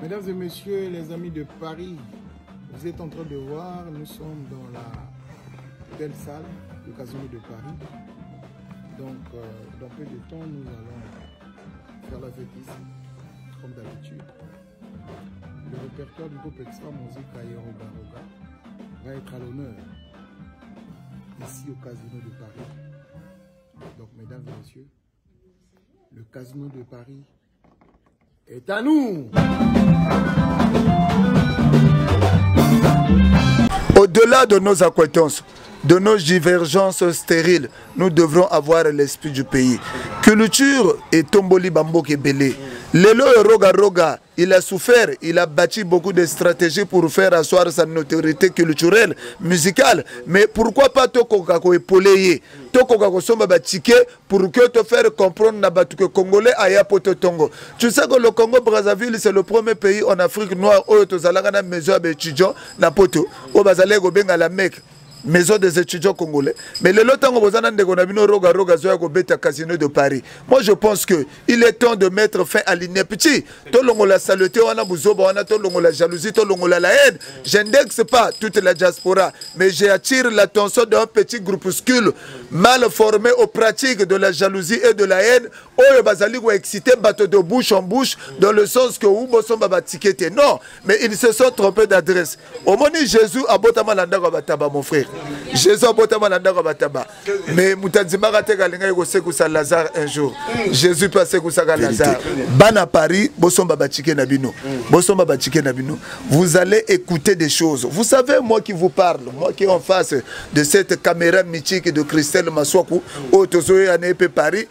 Mesdames et messieurs, les amis de Paris, vous êtes en train de voir, nous sommes dans la belle salle du Casino de Paris. Donc, dans peu de temps, nous allons faire la fête ici, comme d'habitude. Le répertoire du groupe Extra Musique Roga Roga va être à l'honneur ici au Casino de Paris. Donc, mesdames et messieurs, le Casino de Paris est à nous. Au-delà de nos accointances, de nos divergences stériles, nous devrons avoir l'esprit du pays. Culture et Tomboli Bamboke Belé. Lelo et Roga Roga, il a souffert, il a bâti beaucoup de stratégies pour faire asseoir sa notoriété culturelle, musicale. Mais pourquoi pas Tokokako épauler, Tokokako somba batike pour que te faire comprendre que Congolais aya poto Tongo. Tu sais que le Congo Brazzaville c'est le premier pays en Afrique noire où tu as la maison d'étudiants na poto, où bazalego benga la Mecque. Maison des étudiants congolais. Mais le temps où vous avez Roga Roga Zoya Casino de Paris. Moi je pense que il est temps de mettre fin à l'ineptie. Tolongo la saleté, on a bouzoba, on a tolongo la jalousie, tolongo la haine. Je n'indexe pas toute la diaspora, mais j'attire l'attention d'un petit groupuscule mal formé aux pratiques de la jalousie et de la haine. Oh, bazali ou excité bateau de bouche en bouche dans le sens que ou sont batiqueté. Non, mais ils se sont trompés d'adresse. Au moment où Jésus a botama landa bataba mon frère. Jésus a botama landa bataba. Mais mutanzima rateka linga yego sekusa Lazare un jour. Jésus passé kusa Lazare. Bana Paris, bosomba batike na bino. Bosomba batike na bino. Vous allez écouter des choses. Vous savez moi qui vous parle, moi qui est en face de cette caméra mythique de Christelle Maswaku, au Tozoé Anépe Paris,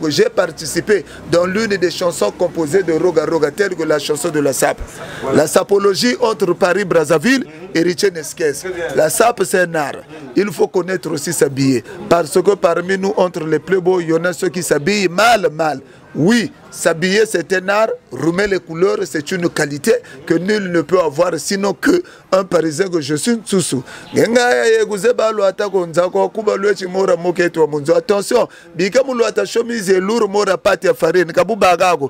j'ai participé dans l'une des chansons composées de Roga Roga, telle que la chanson de la SAP. La sapologie entre Paris, Brazzaville et Richard Neskes. La SAP, c'est un art. Il faut connaître aussi s'habiller. Parce que parmi nous, entre les plus beaux, il y en a ceux qui s'habillent mal. Oui, s'habiller c'est un art, remettre les couleurs c'est une qualité que nul ne peut avoir sinon que un Parisien que je suis Tsoussou. Attention, bikamulo ata chemise lourd mora pâte à farine, kabubagago,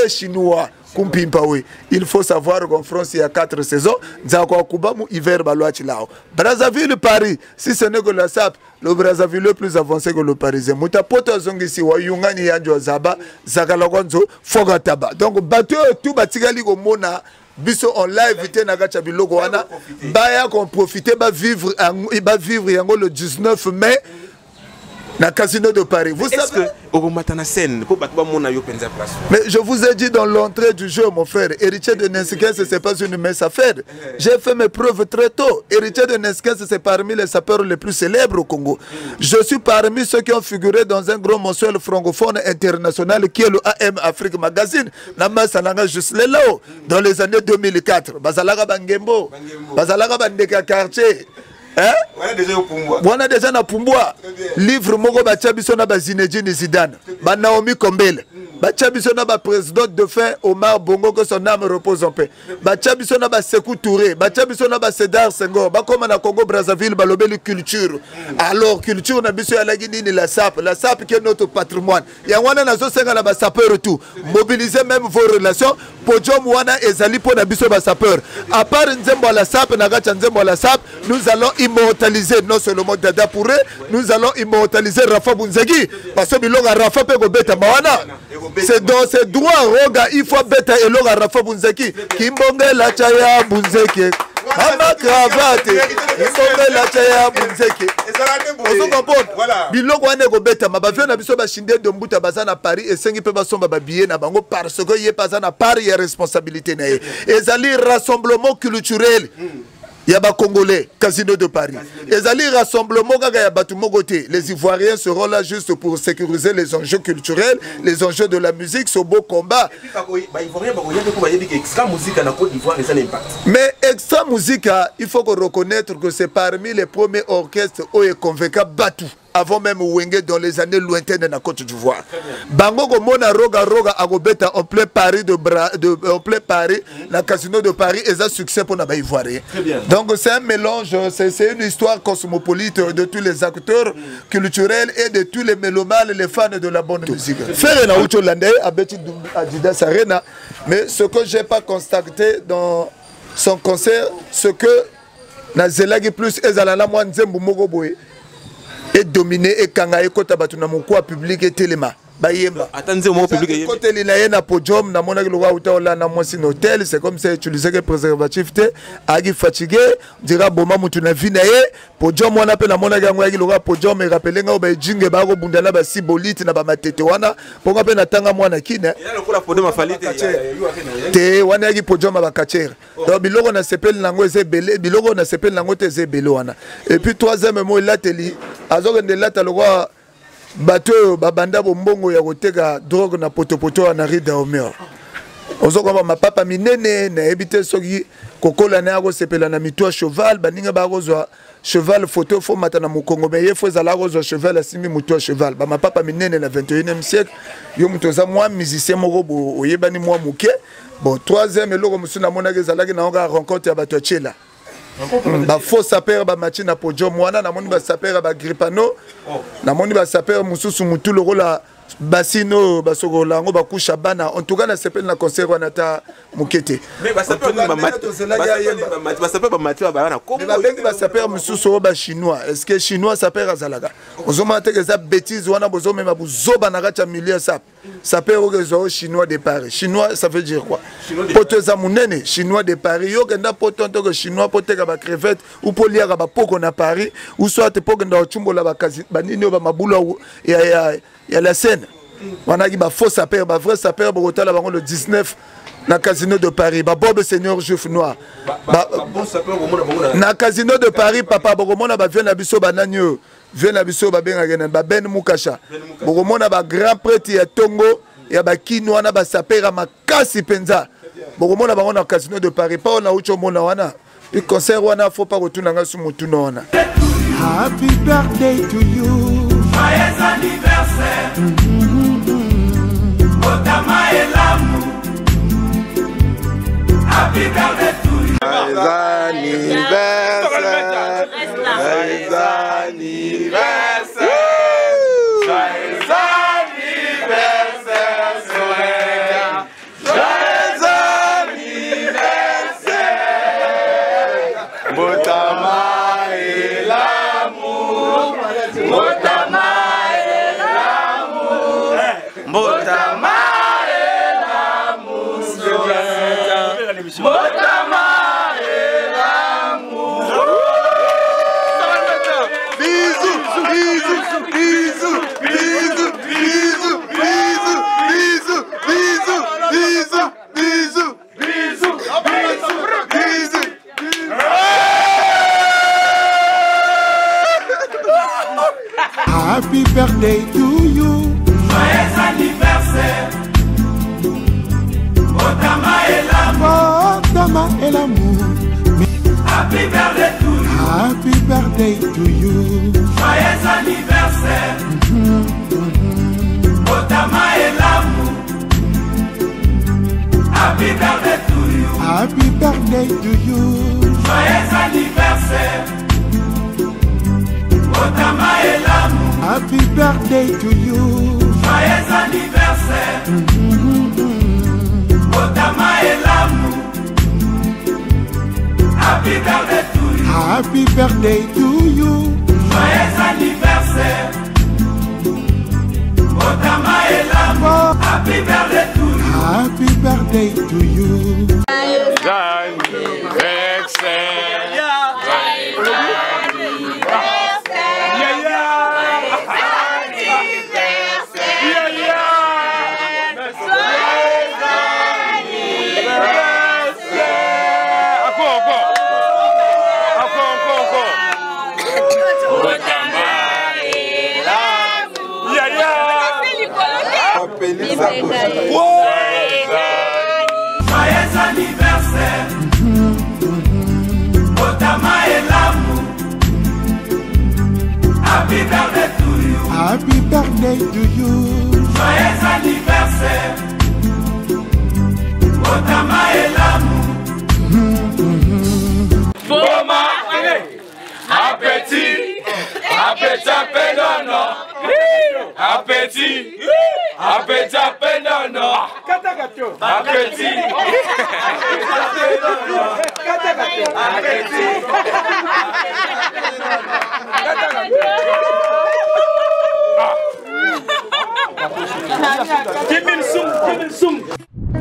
chinois. Il faut savoir qu'en France il y a 4 saisons. Hiver Brazzaville, Paris, si ce n'est que la SAP, le Brazzaville est plus avancé que le Parisien. Donc, tout batigali mona. Biso en live te nagacha biloko wana baya qu'on profiter ba vivre yango le 19 mai na Casino de Paris. Vous savez mais je vous ai dit dans l'entrée du jeu, mon frère, héritier de Neskens, c'est pas une mince affaire. J'ai fait mes preuves très tôt. Héritier de Neskens, c'est parmi les sapeurs les plus célèbres au Congo. Je suis parmi ceux qui ont figuré dans un gros mensuel francophone international qui est le AM Afrique Magazine. Dans les années 2004. Bazalaga Bangembo, Bazalaga Bandeka Quartier. On a déjà na Pumbwa. Livre Mogo Bachabiso na Zinedine Zidane. Ba Naomi Kombele. Bachabiso na ba président de fin Omar Bongo que son âme repose en paix. Bachabiso na ba Sékou Touré. Bachabiso na ba Sédar Senghor. Ba comme na Congo Brazzaville ba lobeli culture. Alors culture na biso ya la Guinée la SAP qui est notre patrimoine. Ya wana na zo senga na ba sapeur tout. Mobiliser même vos relations. Podium wana ezali po na biso ba sapeur. À part Nzembo la SAP na gacha Nzembo la SAP, nous allons immortaliser non seulement Dada Pouré, nous allons immortaliser Rafa Bunzeki parce que bilonga Rafa pe go beta mawana. C'est dans ses droits Roga, il faut beta elonga Rafa Bunzeki kimbonge la chaya Bunzeki. Mama cravate, kimbonge la chaya Bunzeki. Vous comprenez? Bilongo wane go beta mabavio na biso ba shinde de mbuta bazana Paris et sengi pe basomba ba billet na bango parce que yé bazana Paris ya responsabilité na ye. Ezali rassemblement culturel. Yaba Congolais, Casino de Paris. Ezali rassemblement les Ivoiriens seront là juste pour sécuriser les enjeux culturels, les enjeux de la musique, ce beau combat. Mais Extra Musica, il faut reconnaître que c'est parmi les premiers orchestres où est convaincu Batou. avant même Wenge dans les années lointaines de la Côte d'Ivoire. Bango Mona Roga Roga Agobeta en plein Paris en plein Paris, la casino de Paris et ça succès pour les Ivoiriens. Donc c'est un mélange, c'est une histoire cosmopolite de tous les acteurs culturels et de tous les mélomanes, les fans de la bonne musique. Faire na Ucho Landais à Betty Adidas Arena, mais ce que j'ai pas constaté dans son concert, ce que Nazelagi plus Ezalala Mwanzembu Mogoboe et dominé et kanga et kota batuna mukwa public et téléma bayemba attendez au public côté linaye na podium na mona kilwa utaola na mosi hôtel c'est comme ça utiliser que préservatif te agi fatigué dira boma mutu na vie na ye podium wana pe na mona gango ya kilwa podium et rappeler nga ba jinge ba ko bundana ba sibolite na ba matete wana ponga pe na tanga mwana kina ya lokola podium afalite te wana agi podium ba kachere donc biloko na sepel nango ezebele biloko na sepel nango te ezebele wana et puis troisième mot lateli azokende lata lokwa bateau babanda bombongo ya koteka drogue na potopoto na rue d'Aomer ozokoma mapapa minene na ebite soki kokola na yako sepela na mitwa cheval baninga ba kozwa cheval photo fo mata na mukongo mais yefo za la kozwa cheval asimi mutwa cheval ba mapapa minene na 21e siècle yo mutoza moi musicien moko bo oyebani moi muke bon troisième eloko musuna mona ke zalaki na nga rencontre ya bato chela ba faux sapeur ba match na podium wana na moni ba sapeur ba gripano na moni ba sapeur mususu mutu loko la basino basoko lango ba kusha bana en tout cas na sepel na concert wana ta mukete mais ba sapeur ba match ba na kombo ba bengi ba sapeur mususu ba chinois est-ce que chinois sapeur azalaga ozoma te que ça bêtise wana bozo même buzoba na racha milieu sap sapeur ogezo chinois de Paris chinois ça veut dire quoi poto za munene chinois de Paris yo kenda poto que chinois poto ka ba crevette ou polia ka ba poko na Paris ou soit te poko nda chumbola ba kazi banini ba mabula ya la scène wana ki ba faux sapeur ba vrai sapeur bokotala bango le 19 na casino de Paris ba Bob Seigneur Juif Noir bon sapeur na casino de Paris papa bokomona ba vient na biso bananyo vient na biso ba benga gena ba Ben Mukasha bokomona ba grand prêtre ya Tongo ya ba kino na ba sapeur makasi penza bokomona bango na casino de Paris pa na ucho mona wana et concert wana faut pas retourner nga su mutuna wana. Happy birthday to you. Joyeux anniversaire. Otama et l'amour. Happy birthday to you. Joyeux anniversaire. Joyeux anniversaire. Joyeux anniversaire. Joyeux anniversaire. Otama et l'amour. Otama et l'amour. Otama et l'amour. Otama et l'amour. Bisous, bisous, bisous, bisous, bisous, bisous, bisous, bisous, bisous, bisous, bisous, bisous, Happy birthday to you. Joyeux anniversaire. Otama et l'amour. Otama et l'amour. Happy birthday to you. Happy birthday to you. Joyeux anniversaire. Otama et l'amour. Happy birthday to you. Happy birthday to you. Joyeux anniversaire. Otama et l'amour. Happy birthday to you. Joyeux anniversaire. Otama et l'amour. Happy birthday to you. Happy birthday to you. Joyeux anniversaire. Otama et l'amour. Happy birthday to you. Happy birthday to you. Joyeux anniversaire. Otama et l'amour. Happy birthday to you. Happy birthday to you. Joyeux anniversaire. Otama Elamu. Boma. Appétit. Appétit pédono. Appétit. Appétit pédono. Appétit.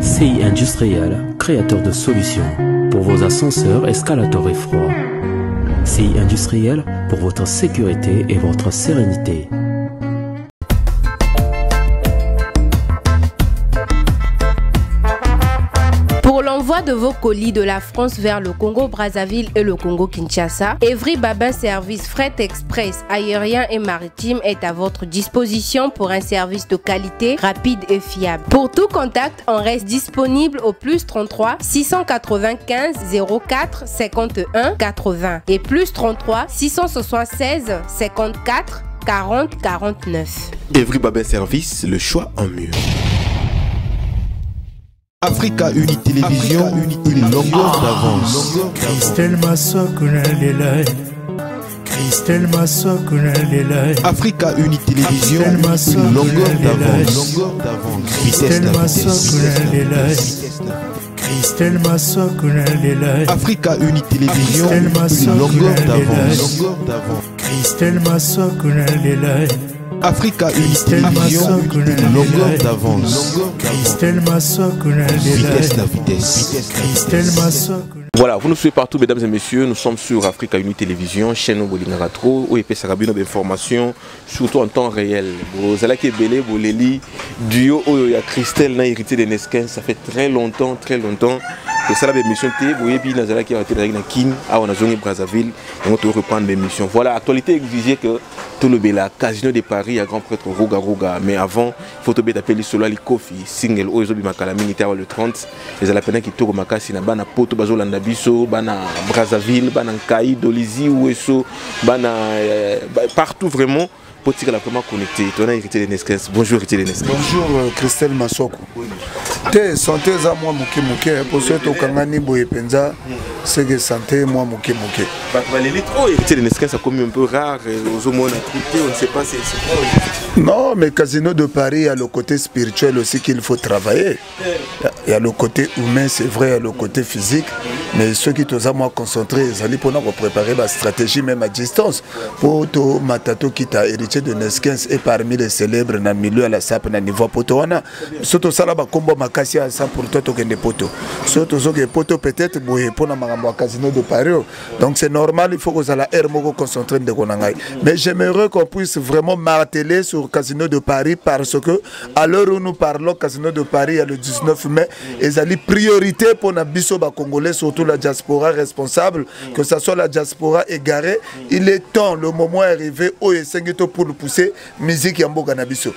CI Industriel, créateur de solutions pour vos ascenseurs, escalators et froids. CI Industriel pour votre sécurité et votre sérénité. Pour l'envoi de vos colis de la France vers le Congo-Brazzaville et le Congo-Kinshasa, Evry Babin Service Fret Express aérien et maritime est à votre disposition pour un service de qualité, rapide et fiable. Pour tout contact, on reste disponible au plus 33 695 04 51 80 et plus 33 676 54 40 49. Evry Babin Service, le choix en mur. Africa Uni Télévision, une longueur d'avance. Christelle Massokuna Lelai. Christelle Massokuna Lelai. Africa Uni Télévision, une longueur d'avance. Christelle Massokuna Lelai. Christelle Massokuna Lelai. Africa Uni Télévision, une longueur d'avance. Christelle Massokuna Lelai. Africa Uni Télévision, une longueur d'avance. Christelle Massokuna Vitesse la vitesse. Christelle Massokuna. Voilà, vous nous suivez partout, mesdames et messieurs. Nous sommes sur Africa Uni Télévision, chaîne Bolingaratro, où il Sarabino d'informations, surtout en temps réel. Vous allez qui belé, vous les duo où il y a Christelle n'a hérité de Nesquin, ça fait très longtemps. Et ça, l'émission, vous voyez, puis Nazala qui a été dans Kin, à Wanazongi Brazzaville, et on va reprendre l'émission. Voilà, l'actualité exigeait que tout le Bela, Casino de Paris, à Grand Prêtre Roga. Mais avant, il faut appeler Solali Kofi, single Ozobi Makalami, le 30. Les Alapena qui tournent Makasi, Bana Poto, Bazolanda Biso, Bana Brazzaville, Bana Nkaï, Dolizi, Ouesso, Bana. Partout vraiment. Potika la vraiment connecté. Tu as hérité de Nesquin. Bonjour, hérité de Nesquin. Bonjour, Christelle Massokou. Te santé za moi muke pour ceux qui ont boye penza, c'est que santé moi muke. Les trop hérité de Nesquin, ça comme un peu rare. Aux hommes on a écouté, on ne sait pas c'est quoi. Non, mais Casino de Paris, il y a le côté spirituel aussi qu'il faut travailler. Il y a le côté humain, c'est vrai, il y a le côté physique. Mais ceux qui sont moi concentrés, ils allaient pour nous préparer la stratégie même à distance. Pour tout Matato qui t'a hérité de Nesquin et parmi les célèbres dans le milieu à la SAP, dans le niveau potoana. Surtout ça là, combo makasi à 100 pour toi, tu as poteaux. Surtout ce que poteau peut-être pour nous Casino de Paris. Donc c'est normal, il faut que vous allez être concentré de Konangai. Mais j'aimerais qu'on puisse vraiment marteler sur Casino de Paris parce que à l'heure où nous parlons, Casino de Paris, il y a le 19 mai, et ça a priorité pour les biso congolais, surtout la diaspora responsable, que ce soit la diaspora égarée. Il est temps, le moment est arrivé, où il y a pour nous pousser musique Yambo Ganabiso.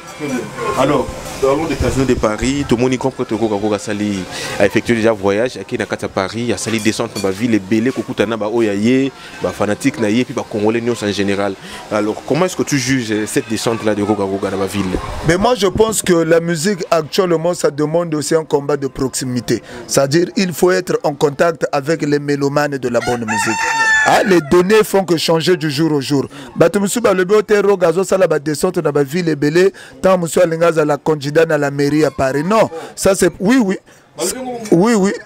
Alors, dans le Casino de Paris, tout le monde comprend que Roga Sali a effectué déjà un voyage à Paris, a sali descendre dans la ville, les belés, Kokutana, Oyaye, fanatique, Naye, puis Congolais en général. Alors, comment est-ce que tu juges cette descente-là de Roga dans la ville? Mais moi, je pense que la musique, actuellement, ça demande aussi un combat de proximité. C'est-à-dire il faut être en contact avec les mélomanes de la bonne musique. Ah, les données font que changer du jour au jour. Le Béotéro Gazo Sala va descendre dans la ville et belé, tant monsieur Alingaza la candidat à la mairie à Paris. Non, ça c'est. Oui,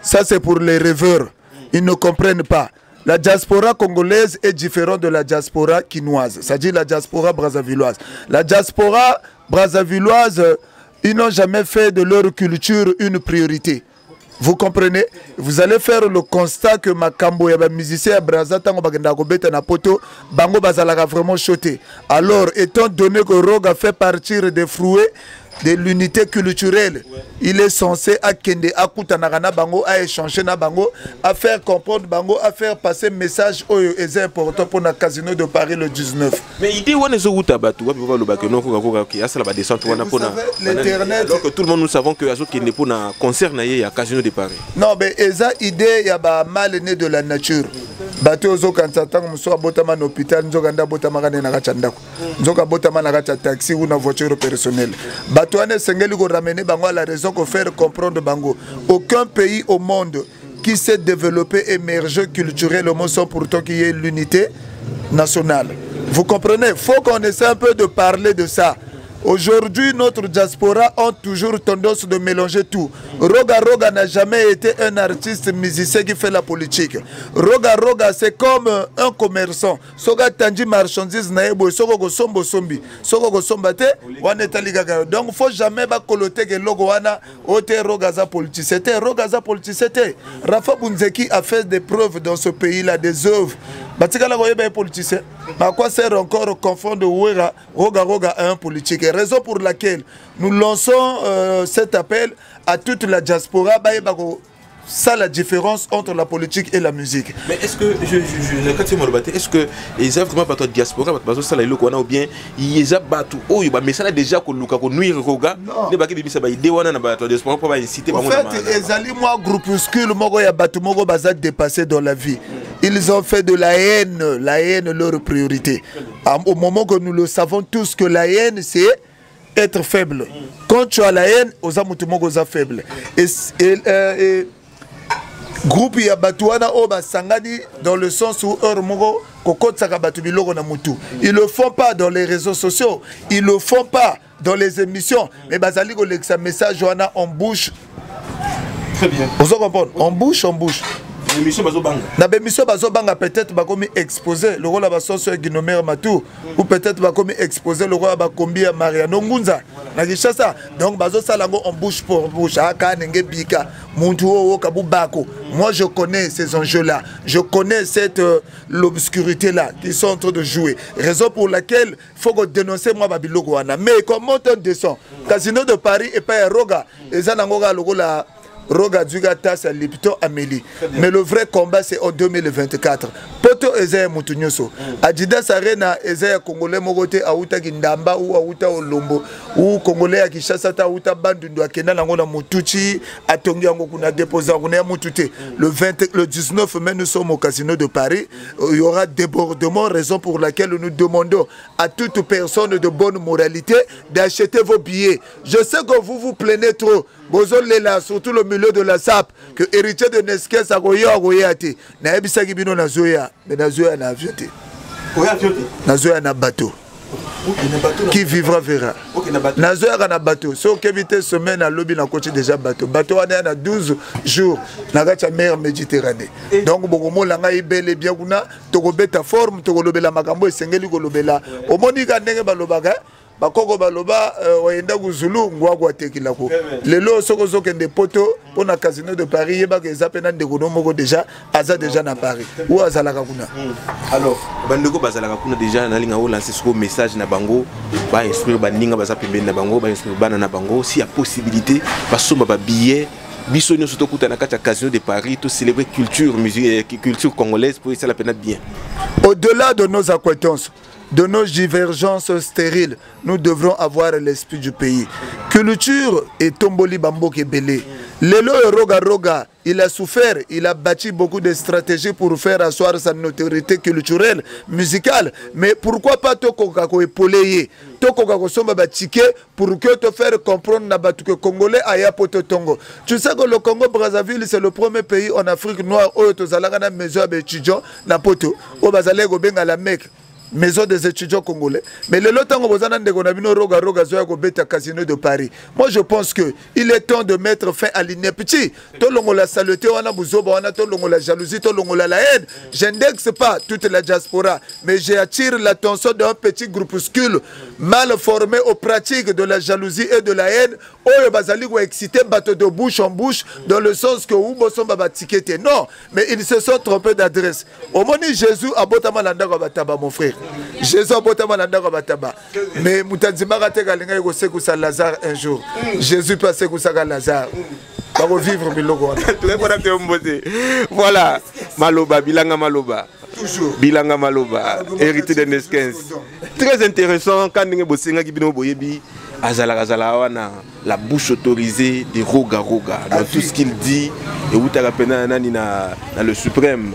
ça c'est pour les rêveurs. Ils ne comprennent pas. La diaspora congolaise est différente de la diaspora quinoise, c'est-à-dire la diaspora brazzavilloise. La diaspora brazzavilloise, ils n'ont jamais fait de leur culture une priorité. Vous comprenez? Vous allez faire le constat que Makambo et les musiciens à Brazza, tango bagenda gobeta na poto, bango bazalaga vraiment choté. Alors, étant donné que Roga fait partir des fruits de l'unité culturelle, il est censé à Kende, à Koutanagana Bango, à échanger na Bango, à faire comprendre Bango, à faire passer message au est important pour le Casino de Paris le 19. Mais l'idée, on est où tabatou, l'internet. Alors que tout le monde nous savons que Azo qui n'est pas un concert à Casino de Paris. Non, mais esa idée, il y a mal né de la nature. bato ozokanisa ntango mosusu abotama na hôpital nzokanda abotamaka nde na kati ya ndako nzoka abotama na kati ya taxi ou na voiture personnelle bato wana esengeli koramene bango à la raison ko faire comprendre bango aucun pays au monde qui s'est développé, émergé culturellement sans pourtant qu'il y ait l'unité nationale. Vous comprenez? Il faut qu'on essaie un peu de parler de ça. Aujourd'hui, notre diaspora a toujours tendance de mélanger tout. Roga Roga n'a jamais été un artiste musicien qui fait la politique. Roga Roga, c'est comme un commerçant. Soga Tanji marchandise naebo, sogo go sombo sombi, sogo go sombate, wane taligaga. Donc, faut jamais ba coloter que logo wana ote Roga za politicien. Roga za politicien. Rafa Bunzeki a fait des preuves dans ce pays-là, des œuvres. Batikala goye ba politicien. À quoi sert encore confondre Roga Roga à un politique? Raison pour laquelle nous lançons cet appel à toute la diaspora. Ça la différence entre la politique et la musique. Mais est-ce que est-ce que les œuvres vraiment la diaspora ça ou bien ils abattent mais ça déjà qu'on nuire Roga ne ba ke ça ba idée wana na ba diaspora pour inciter en fait ezali moi groupuscule moko ya batu moko baza dépassé dans la vie. Ils ont fait de la haine leur priorité. Au moment que nous le savons tous que la haine c'est être faible. Quand tu as la haine, aux amutumoko za faible. Et groupe ya batuana oba sangadi dans le sens où moko kokot sakabatu biloko na mutu. Ils le font pas dans les réseaux sociaux, ils le font pas dans les émissions, mais bazali ko lexa message wana en bouche. Très bien. Vous comprenez? En bouche. Na bémission bazobanga peut-être bakomi exposer le rôle la basoso ya Guinomer Matou ou peut-être bakomi exposer le rôle la bakombi ya Mariano Ngunza na Kishasa. Donc bazo salango en bouche pour bouche aka nenge bika muntu o kabubako. Moi je connais ces enjeux là, je connais cette l'obscurité là qui sont en train de jouer, raison pour laquelle faut que dénoncer moi babiloko wana. Mais comment on descend Casino de Paris et pas Roga ezanangoga logo la Roga Djuga Tassa Lipto Amélie. Mais le vrai combat c'est en 2024. Poto Ezaya Moutounyoso. Adidas Arena Ezaya Congolais Mogote Aouta Gindamba ou Aouta Olombo ou Congolais à Kishasa Aouta Bandundu Akena Langona Moutuchi Atongi Angokuna déposé Angona Moutouté. Le 19 mai nous sommes au Casino de Paris. Il y aura débordement, raison pour laquelle nous demandons à toute personne de bonne moralité d'acheter vos billets. Je sais que vous vous plaignez trop. Bozol là, surtout le milieu de la SAP, que héritier de Nesquès a goyé na ebisa kibino na zoya, mais na zoya na avioté. Na zoya na bateau. Qui vivra verra. Na zoya na bateau. Si on évite semaine à lobby na côté déjà bateau. Bateau on a 12 jours na gacha mer Méditerranée. Donc bokomo langa ibele bien kuna toko beta forme toko lobela makambo esengeli ko lobela. Omonika ndenge balobaka bakoko baloba oyenda kuzulu ngwa tekila ko lelo soko zokende poto pona Casino de Paris yeba ke zapena ndeko moko déjà aza déjà na Paris ou azalaka kuna. Alors bandeko bazalaka kuna déjà na linga o lancer ce message na bango ba instruire baninga baza pembeni na bango ba instruire bana na bango si a possibilité basomba ba billet biso nyo surtout kuta na kati ya Casino de Paris to célébrer culture musique culture congolaise pour ça la peine bien. Au-delà de nos acquaintances, de nos divergences stériles, nous devrons avoir l'esprit du pays. Culture et Tomboli Bamboke Belé. Lelo Roga Roga, il a souffert, il a bâti beaucoup de stratégies pour faire asseoir sa notoriété culturelle, musicale. Mais pourquoi pas Tokokako épauler, Tokokako somba batike pour que te faire comprendre que Congolais aya poto Tongo. Tu sais que le Congo Brazzaville c'est le premier pays en Afrique noire où tu as la maison d'étudiants na poto, où bazale go benga la Mecque. Maison des étudiants congolais. Mais le lotango bozana ndeko na bino Roga Roga zoya ko beta Casino de Paris. Moi je pense que il est temps de mettre fin à l'ineptie. To longo la saleté wana buzoba wana to longo la jalousie to longo la haine. J'indexe pas toute la diaspora, mais j'attire l'attention d'un petit groupuscule mal formé aux pratiques de la jalousie et de la haine. Oyo bazali ko exciter bateau de bouche en bouche dans le sens que ou bosomba batikete. Non, mais ils se sont trompés d'adresse. Au moni Jésus abotama landa ko bataba mon frère. Jésus abotama landa ko bataba. Mais mutanzima kateka linga ko sekusa Lazare un jour. Jésus pas sekusa Lazare. Pour vivre biloko. Voilà, Maloba bilanga Maloba. Toujours. Bilanga Maloba, hérité de Nesquens. Très intéressant quand nous bossons avec Bino Boyebi, Azala wana la bouche autorisée de Roga Roga. Dans tout ce qu'il dit, et où tu as dans le suprême,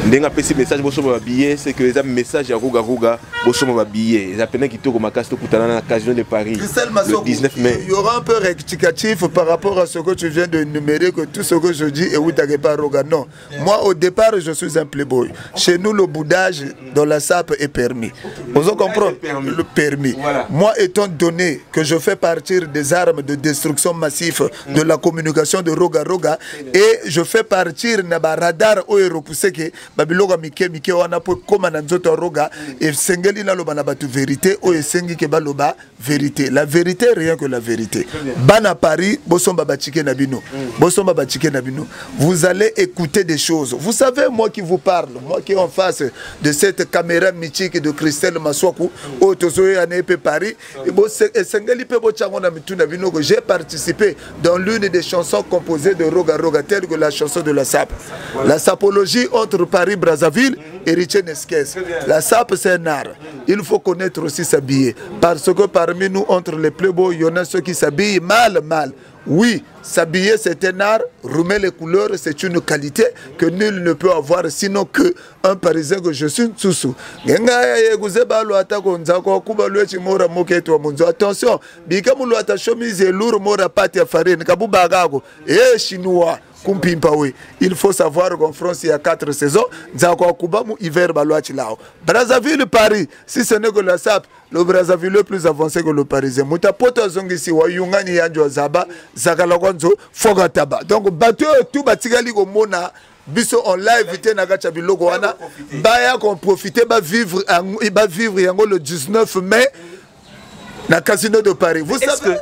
ndenga pesi message bosoma ba billet c'est que les message ya Ruga Ruga bosoma ba billet les appena qui toko makasi tokutana na Casino de Paris le 19 mai. Il y aura un peu rectificatif par rapport à ce que tu viens de énumérer, que tout ce que je dis est Ouitagepa Roga. Non, moi au départ je suis un playboy. Chez nous le boudage dans la sape est permis. Vous comprenez? Le permis. Voilà. Moi étant donné que je fais partir des armes de destruction massive de la communication de Roga Roga et je fais partir na radar au repoussé que babiloga mike wana po koma na nzoto Roga et sengeli na loba na batu vérité o esengi ke baloba vérité. La vérité rien que la vérité. Bana Paris bosomba batike na bino. Bosomba batike na bino. Vous allez écouter des choses. Vous savez moi qui vous parle, moi qui est en face de cette caméra mythique de Christelle Maswaku au Tozoé Anepe Paris et sengeli pe bo chango na mituna bino que j'ai participé dans l'une des chansons composées de Roga Roga telle que la chanson de la sape. La sapologie entre Paris Brazzaville et Richard Neskes. La sape c'est un art. Il faut connaître aussi s'habiller parce que parmi nous entre les playboys il y en a ceux qui s'habillent mal. Oui, s'habiller c'est un art, remettre les couleurs c'est une qualité que nul ne peut avoir sinon que un Parisien que je suis sous. Attention, bikamulo chemise lourd mora pâte à farine kabubagago et chinois. Il faut savoir qu'en France il y a 4 saisons. Hiver Brazzaville, Paris, si ce n'est que la SAP, le Brazzaville est plus avancé que le Parisien. Mutapoto zongisi wa yungani yanjo zaba zakalagonzo fogataba. Donc bateau tout batigali ko mona biso en live vite na gacha biloko wana baya qu'on profiter ba vivre yango le 19 mai. Na Casino de Paris. Vous savez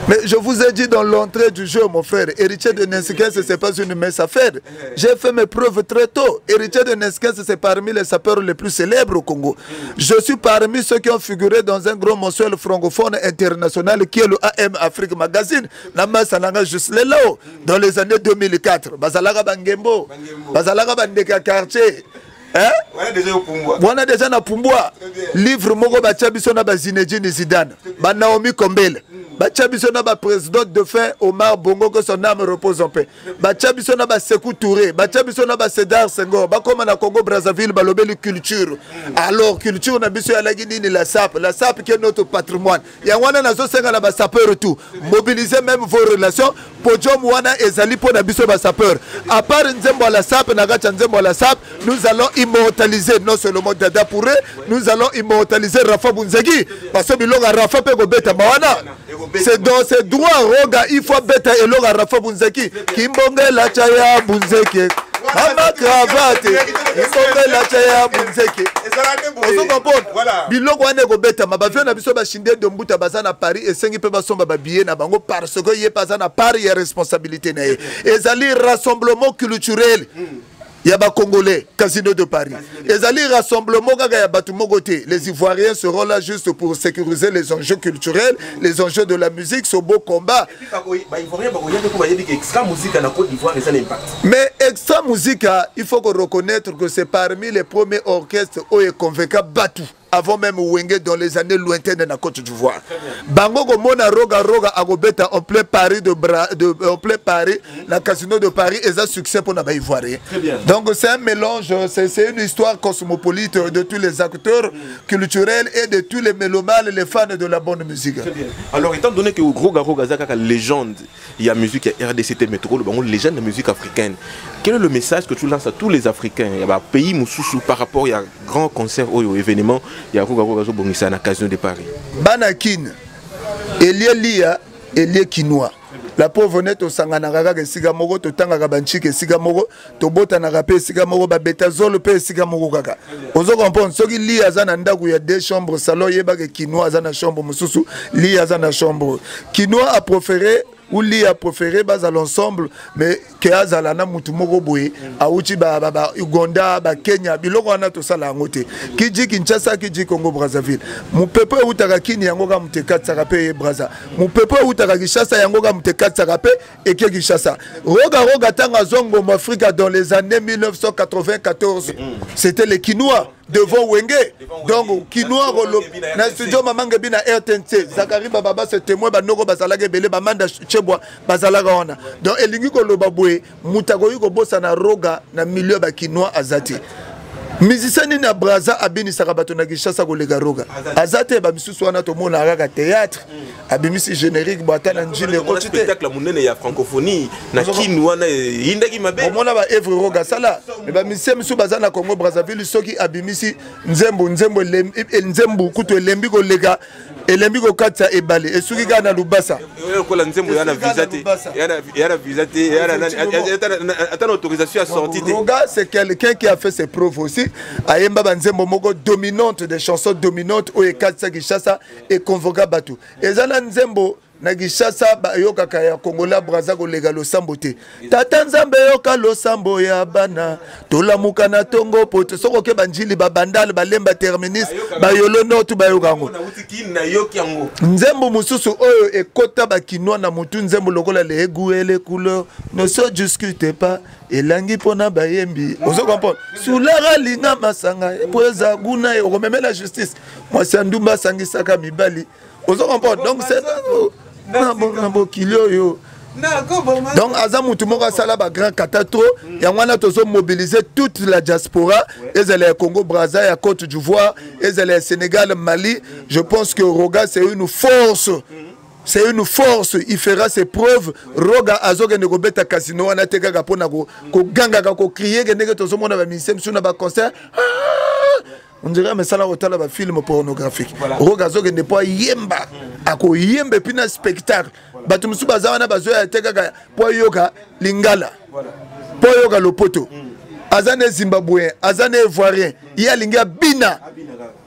mais je vous ai dit dans l'entrée du jeu, mon frère, héritier de Neskens, ce n'est pas une mince affaire. J'ai fait mes preuves très tôt. Héritier de Neskens, c'est parmi les sapeurs les plus célèbres au Congo. Je suis parmi ceux qui ont figuré dans un gros mensuel francophone international qui est le AM Afrique Magazine. Dans les années 2004. Bazalaga Bangembo, Bazalaga Bandeka Quartier. Wana déjà na Pumbwa livre moko batia biso na ba Zinedine Zidane ba Naomi Kombele batia biso na ba président de fin Omar Bongo que son âme repose en paix batia biso na ba Sékou Touré batia biso na ba Sédar Senghor ba comme na Congo Brazzaville ba lobeli culture alors culture na biso ya la Guinée la SAP qui est notre patrimoine ya wana nazo senga na ba sapeur tout mobiliser même vos relations podium wana ezali po na biso ba sapeur à part nzembo la SAP na gacha nzembo la SAP nous allons immortaliser non seulement Dada Pouré, nous allons immortaliser Rafa Bunzeki parce que Bilonga Rafa pe go beta mawana. C'est dans ses droits Roga il faut beta et Loga Rafa Bunzeki Kimbonge la chaya Bunzeki Mama cravate Kimbonge la chaya Bunzeki. Vous comprenez? Bilongo wane go beta mabavio na biso ba shinde de mbuta bazana Paris et sengi pe basomba ba billet na bango parce que yé bazana Paris ya responsabilité na ye. Ezali rassemblement culturel. Yaba Congolais, Casino de Paris. Ezali rassemblement gaga ya batu mogote. Les Ivoiriens seront là juste pour sécuriser les enjeux culturels, les enjeux de la musique, ce beau combat. Mais extra musique, il faut reconnaître que c'est parmi les premiers orchestres où est convaincu Batu. Avant même Wenge dans les années lointaines de la Côte d'Ivoire. Bango Mona Roga Roga Agobeta en plein Paris en plein Paris, la Casino de Paris et un succès pour les Ivoiriens. Donc c'est un mélange, c'est une histoire cosmopolite de tous les acteurs culturels et de tous les mélomanes, les fans de la bonne musique. Alors étant donné que Roga Roga Zaka légende, il y a musique, il y a RDCT Métro, légende de musique africaine. Quel est le message que tu lances à tous les Africains? Il y a un pays Moussoussou par rapport à un grand concert ou événement. Il y a un Casino de Paris. Banakin, Elie Lia, Elie Kinoa. La pauvre net au Sanganaraga, Sigamoro, Totanga Banchik, Sigamoro, Tobota Narape, Sigamoro, Babetazol, Sigamoro Gaga. Ozo comprendre, ce qui lit à Zananda où il y a des chambres, salon, Yebag, Kinoa, Zana chambre, Moussoussou, lit à Zana chambre. Kinoa a préféré. Ou li a préféré bas à l'ensemble mais que azalana mutu moko boye auti ba Uganda ba Kenya biloko wana to sala ngote ki dit Kinshasa ki dit Congo Brazzaville mon peuple utaka kini yango ga mutekatsa pe Brazza mon peuple utaka Kinshasa yango ga mutekatsa pe et ki Kinshasa roga tanga zongo Afrika dans les années 1994 c'était les Kinois devant Wenge. Donc, Kinoa, dans le studio, maman Gabi na RTNC, Zakari Baba, c'est témoin, Banoko Bazalaga Bele, Bamanda Cheboa, Bazalaga Ona. Donc, Elingi Kolobaboué, Moutagoyi Kobosa na Roga, na milieu Kinoa Azati. Musicien na Braza abini sakabato na Kinshasa kolega roga. Azate ba misusu wana to mona raga théâtre. Abimisi générique bata na njile ko spectacle munene ya francophonie na Kinoa na indaki mabe. Mona ba Evre roga sala. Ba musicien misu baza na Congo Brazzaville soki abimisi nzembo kuto lembi kolega elembi ko katsa ebale esuki kana lubasa. Ko la nzembo yana visité. Yana visité, yana autorisation à sortir. Roga c'est quelqu'un qui a fait ses preuves aussi. Ayemba banzembo moko dominante des chansons dominantes o ekatsa Kinshasa et convoca batu. Ezala nzembo na Kinshasa ba yoka kaya Kongola Braza ko lega lo sambo te. Tata nzambe yoka lo sambo ya bana. Tola muka na tongo poto soko ke banjili ba bandal ba lemba terminus ba yolo notu ba yoka ngo. Nzembo mususu oyo ekota ba Kinoa na mutu nzembo lokola le eguele couleur ne se discute pas. Elangi pona bayembi. Vous comprenez? Soulara linga masanga poeza guna e remember la justice. Moi c'est Ndumba sangisaka mibali. Vous comprenez? Donc c'est nabo kilio yo. Donc azamu tumoka sala ba grand katato ya wana tozo mobiliser toute la diaspora ezele Congo Brazza ya Côte d'Ivoire ezele Sénégal Mali. Je pense que Roga c'est une force. C'est une force, il fera ses preuves. Roga azoge ne robeta casino wana teka kapona ko ganga ko crier que nege to somona ba misem suna ba concert. On dirait mais ça là otala ba film pornographique. Roga azoge ne pas yemba ako yembe pina spectacle. Batu musu bazawana bazo ya teka po yoka lingala. Po yoka lopoto. Azane Zimbabwe, Azane Ivoirien, il y a l'inga bina.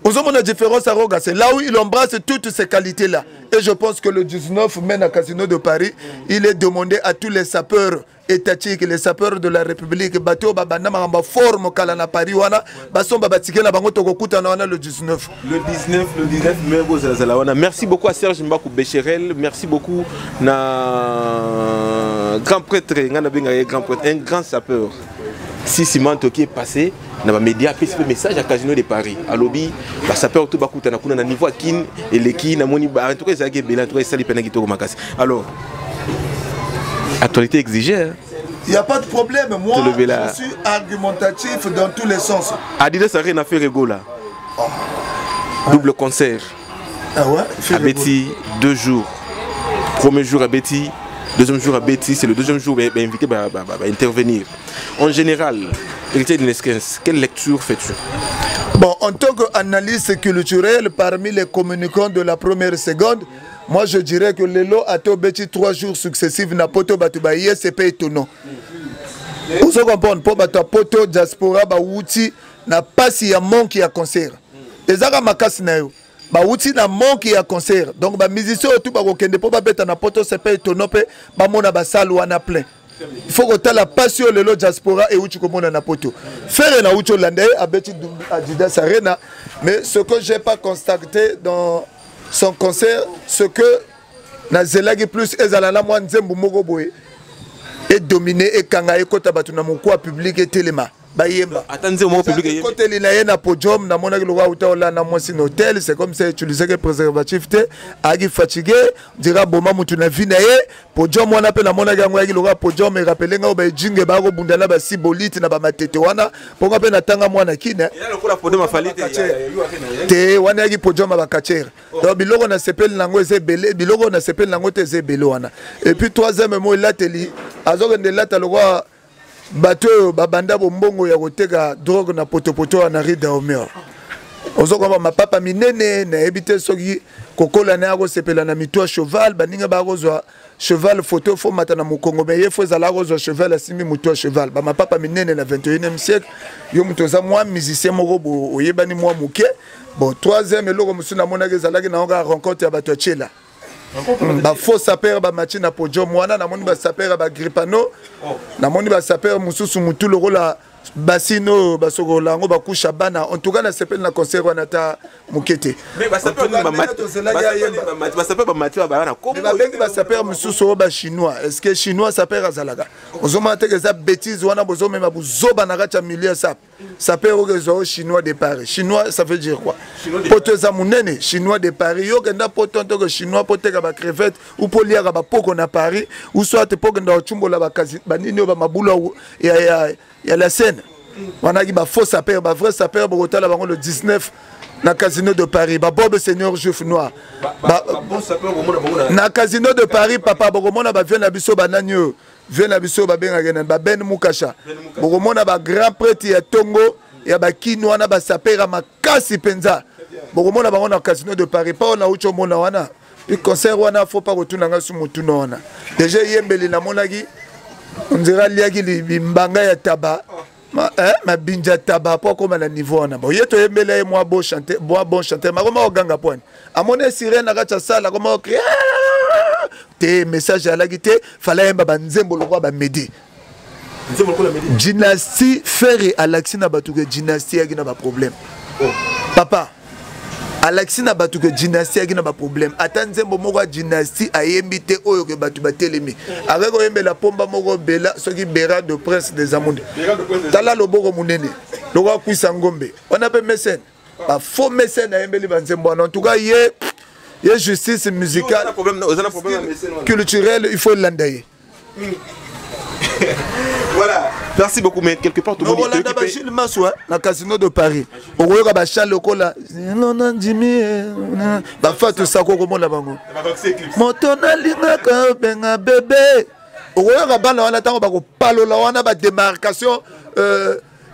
Aux hommes de différence à Roga, c'est là où il embrasse toutes ces qualités-là. Et je pense que le 19 mai à Casino de Paris, il est demandé à tous les sapeurs étatiques, les sapeurs de la République, bateau babana maramba forme kalana Paris wana, bason babatike na bango tokokuta na wana le 19. Le 19 mai bozala wana. Merci beaucoup à Serge Mbakou Becherel, merci beaucoup na grand prêtre ngana benga grand prêtre, un grand sapeur. Si Simanto qui est passé, dans les médias, il y a un message à Casino de Paris. À l'obby, ça peut tout bakouta na niveau à kin et les kin na moni ba en tout cas ça qui est bien, en tout cas ça les peine qui to makasi. Alors, actualité exigée. Il n'y a pas de problème. Moi, je suis argumentatif dans tous les sens. Adidas a rien à faire là. Double concert. Ah ouais? À Betty, 2 jours. Premier jour à Betty. Deuxième jour à Betty, c'est le deuxième jour invité à intervenir. En général, quelle lecture fais-tu? Bon, en tant qu'analyste culturelle, parmi les communicants de la première seconde, moi je dirais que le lot a Betty 3 jours successifs na poto batubaye, c'est pas étonnant. Vous comprenez, pour batu poto diaspora ba wuti na pasi ya manque ya concert. Ezaka makasi na yo. Ba wuti na manque ya concert. Donc ba musicien tout ba kokende po ba beta na poto c'est pas étonnant pe ba mona ba salle wana plein. Il faut que tu aies la passion de la diaspora et où tu commandes na poto. Faire na ucho landé à Betty Adidas Arena, mais ce que j'ai pas constaté dans son concert, c'est que na zelagi plus ezalala moi nzembu moko boye et dominé et kanga ekota batu na mokwa public et téléma. Bayemba. Attendez au moment public. Côté linaye na podium na mona ki uta ola na moi sin hôtel, c'est comme ça utiliser que préservatif te agi fatigué, dira boma mutu na vie na ye, podium wana pe na mona ki ngwa ki loka podium e rappeler nga ba jinge ba ko bundala ba sibolite na ba matete wana, ponga pe na tanga mwana kina. Ya lokola podium afalite te wana ki podium ba kachere. Donc biloko na sepel nango ezebele, biloko na sepel nango te ezebele wana. Et puis troisième mot lateli, azoke de latalo bateau babanda bombongo ya koteka drogue na potopoto na rida omer. Ozokoma mapapa minene na ebite soki kokola na ko sepela na mitwa cheval baninga ba kozwa cheval photo fo matana mukongo meye fo zala kozwa cheval asimi mitwa cheval ba mapapa minene na 21e siècle yo mutoza moi musicien moko bo oyebani moi muke. Bon troisième eloko musuna mona ke zalaki na nga rencontre ya bato chela. Ba faux sapeur ba match na podium wana na moni ba sapeur ba gripano na moni ba sapeur mususu mutu lokola basino basoko lango ba kusha bana en tout cas na sepel na concert wana ta mukete mais ba sapeur ba match ba na comme ba sapeur mususu ba chinois est-ce que chinois sapeur azalaga ozoma te que ça bêtise wana bozo même buzoba na kacha milieu sap ça peut être chinois de Paris. Chinois, ça veut dire quoi? Poto zamunene, chinois de Paris. Yo kenda poto que chinois pote ka ba crevette ou polia ka ba poko na Paris ou soit poko nda chumbo la ba kazi ba nini ba mabula ya la scène. Wana ki ba faux sapeur, ba vrai sapeur bokota la bango le 19 na casino de Paris. Ba Bob Seigneur Juif Noir. Bon sapeur na casino de Paris papa bokomona ba vient na biso bananyo. Vient na biso ba benga gena ba Ben Mukasha. Bokomona ba grand prêtre ya Tongo ya ba kino wana ba sapera makasi penza. Bokomona bango na casino de Paris pa na ucho mona wana. Le concert wana faut pas retourner nga su mutuna wana. Déjà yembeli na monaki on dirait liaki limbanga ya taba. Ma binja taba po comme na niveau na bo yeto yembele moi bon chanter ma comment oganga point amone sirène na kacha sala comment crier te message à la guité fallait mba banzembo lo ba medi dynastie faire Alexina batuke dynastie yaki na ba problème papa Alexina batuke dynastie yaki na ba problème atanzembo moko dynastie ayembité oyo ke batu batelemi areko yembela pomba moko bela soki bera de prince des amonde tala loboko munene loko kwisa ngombe on appelle mécène ba faux mécène ayembeli banzembo en tout cas ye justice musicale culturelle il faut l'endayer. Voilà, merci beaucoup, mais quelque part tout le monde est occupé. Na casino de Paris. Au royaume ba chal lokola. Non non Jimmy. Ba fa tout ça ko komona bango. Motona linga ka benga bébé. Au royaume ba na wana tango ba ko palola wana ba démarcation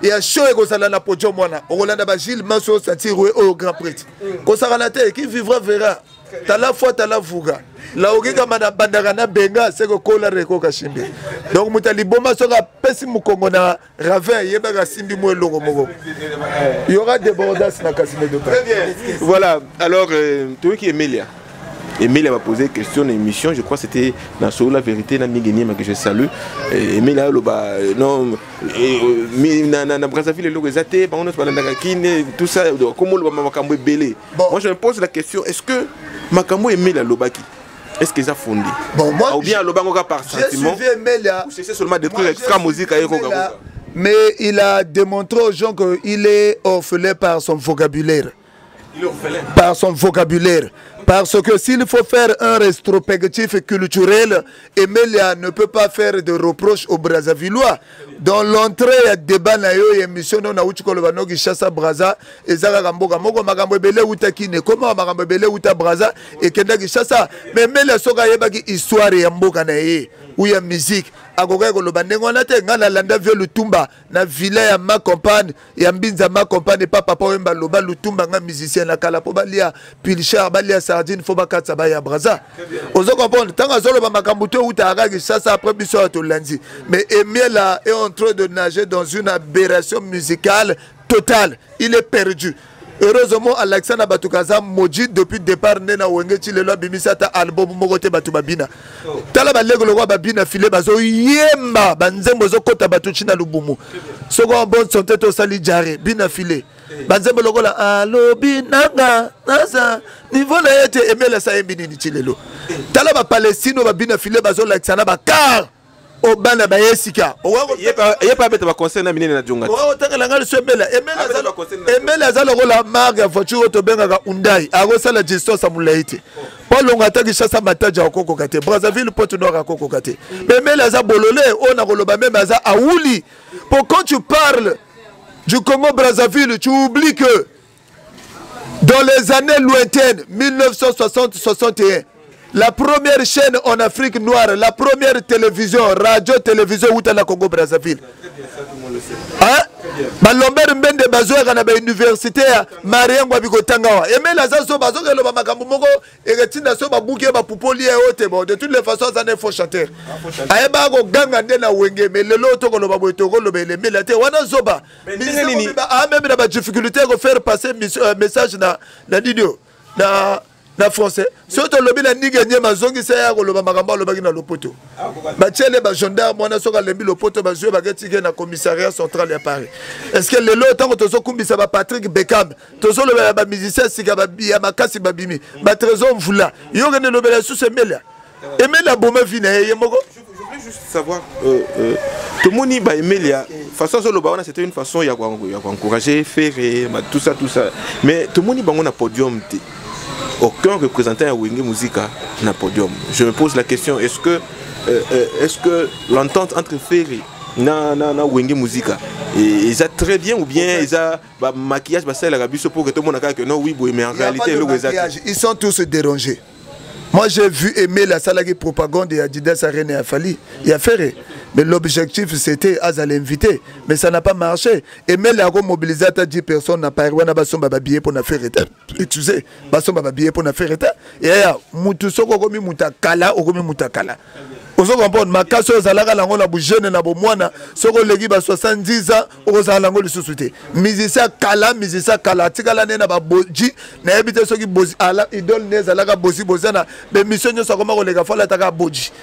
il y a chaud et qu'on s'en a pour Jomona. On a d'abord Gilles Manso sentir au grand prêtre. Qu'on s'en a qui vivra verra. T'as la foi, t'as la fouga. La ogiga mana bandarana benga c'est que kola reko kashimbe. Donc mutali bomba soka pesi mukongo na ravin yeba kasimbi mo longo moko. Il y aura des bordas na casino de Paris. Très bien. Voilà. Alors toi qui Emilia. Emilia m'a posé question dans l'émission, je crois que c'était dans Solo la vérité na Migeni que je salue. Emilia loba non na Brazzaville le rezate, par contre na Kine tout ça comment le makambo belé. Moi je me pose la question, est-ce que makambo Emilia lobaki est-ce qu'ils ont fondé? Bon, moi, ou bien Lobangoka par sentiment? Ou c'est seulement des trucs extra musique à mais il a démontré aux gens qu'il est orphelin par son vocabulaire. Il est orphelin. Par son vocabulaire. Parce que s'il faut faire un rétrospectif culturel, Emilia ne peut pas faire de reproches aux Brazzavillois. Dans l'entrée, il y a débat, il y a émission, on a eu qui chasse Brazza, et Zara Gamboga, Mogo Magambele Outa Kine, comment Magambele Outa Brazza, et Kenda qui chasse. Mais Emilia Soga Yabaki, histoire et Mboga Nae, où il y a musique. Agogo le bandengo na te ngala landa vio lutumba na villa ya ma compagne ya mbinza ma compagne papa wemba loba lutumba nga musicien na kala po balia pilchar balia sardine fo bakatsa ba ya braza ozo comprendre tanga zolo ba makambu te uta agaki sasa après biso to lundi mais Emilia est en train de nager dans une aberration musicale totale, il est perdu. Heureusement, Alexandre Batukaza maudit depuis le départ Nena Wenge Chilelo Bimisata album Mogote Batubabina. Talaba Lego Loa Babina File Bazo Yemba Banzembo Zokota Batuchina Lubumu. Second bon santé to sali jare Bina File. Banzembo Logola Allo Binanga Nasa niveau la été aimé la Saïbini Chilelo. Talaba Palestino Babina File Bazo Alexandre Bakar. Au bana ba yesika il y a pas bête ba conseil na minene na djonga o tangala ngal semela emela zalo la marque voiture to benga ka Hyundai ago sala gestion sa mulaite Paul ngata ki chasa mataja okoko kate Brazzaville Pointe Noire okoko kate mais emela za bololé on a koloba même za aouli pour quand tu parles du Congo Brazzaville tu oublies que dans les années lointaines 1960-61 la première chaîne en Afrique noire, la première télévision, radio-télévision où la Congo Brazzaville. Hein? Malomber Mbende Bazoua à l'université Marien Wabiko Tangawa. Et mais la Zazo Bazo et le Mamakamoko et Retina Soba Bouké Bapupoli et Otebo. De toutes les façons, ça n'est faux chanteur. Aebago Gangandena Wenge, mais le loto le Babotogo, le Melate, Wana Zoba. Mais même la difficulté de faire passer message dans la vidéo. Na français surtout lobi la niganye mazongi saya ko loba makamba loba kina lopoto ba tchele ba gendarme mona soka lembi lopoto ba jouer ba getike na commissariat central ya Paris. Est-ce que le lot tango tozo kumbisa ba Patrick Beckham tozo loba ba musicien sika ba ya makasi ba bimi ba trésor mvula yo ngene lobela sous Emilia Emilia boma vina ye moko. Je voudrais juste savoir tout le monde ba Emilia façon c'était une façon il y a encourager faire tout ça mais tout le monde est na podium aucun représentant à Wenge Musica na podium. Je me pose la question, est-ce que l'entente entre Ferry na Wenge Musica ils a très bien ou bien ils a maquillage ça la rabisso pour que tout le monde a que non oui mais en réalité ils sont tous dérangés. Moi j'ai vu aimer la salle de propagande de Adidas Arena et Afali, il a fait. Mais l'objectif c'était à l'inviter, mais ça n'a pas marché. Aimer la mobiliser à 10 personnes n'a pas eu un billet pour faire état. Tu sais, un billet pour faire état. Et mutu soko komi mutakala ou komi mutakala. Vous comprenez, ma casse aux alaga lango la jeune na bomwana, soko legi ba 70 ans aux alango le sous-souté. Misisa kala tikala ne na ba boji, na ebite soki bozi ala idol ne zalaga bozi bozana, mais mission nyo soko ma kolega fala taka boji.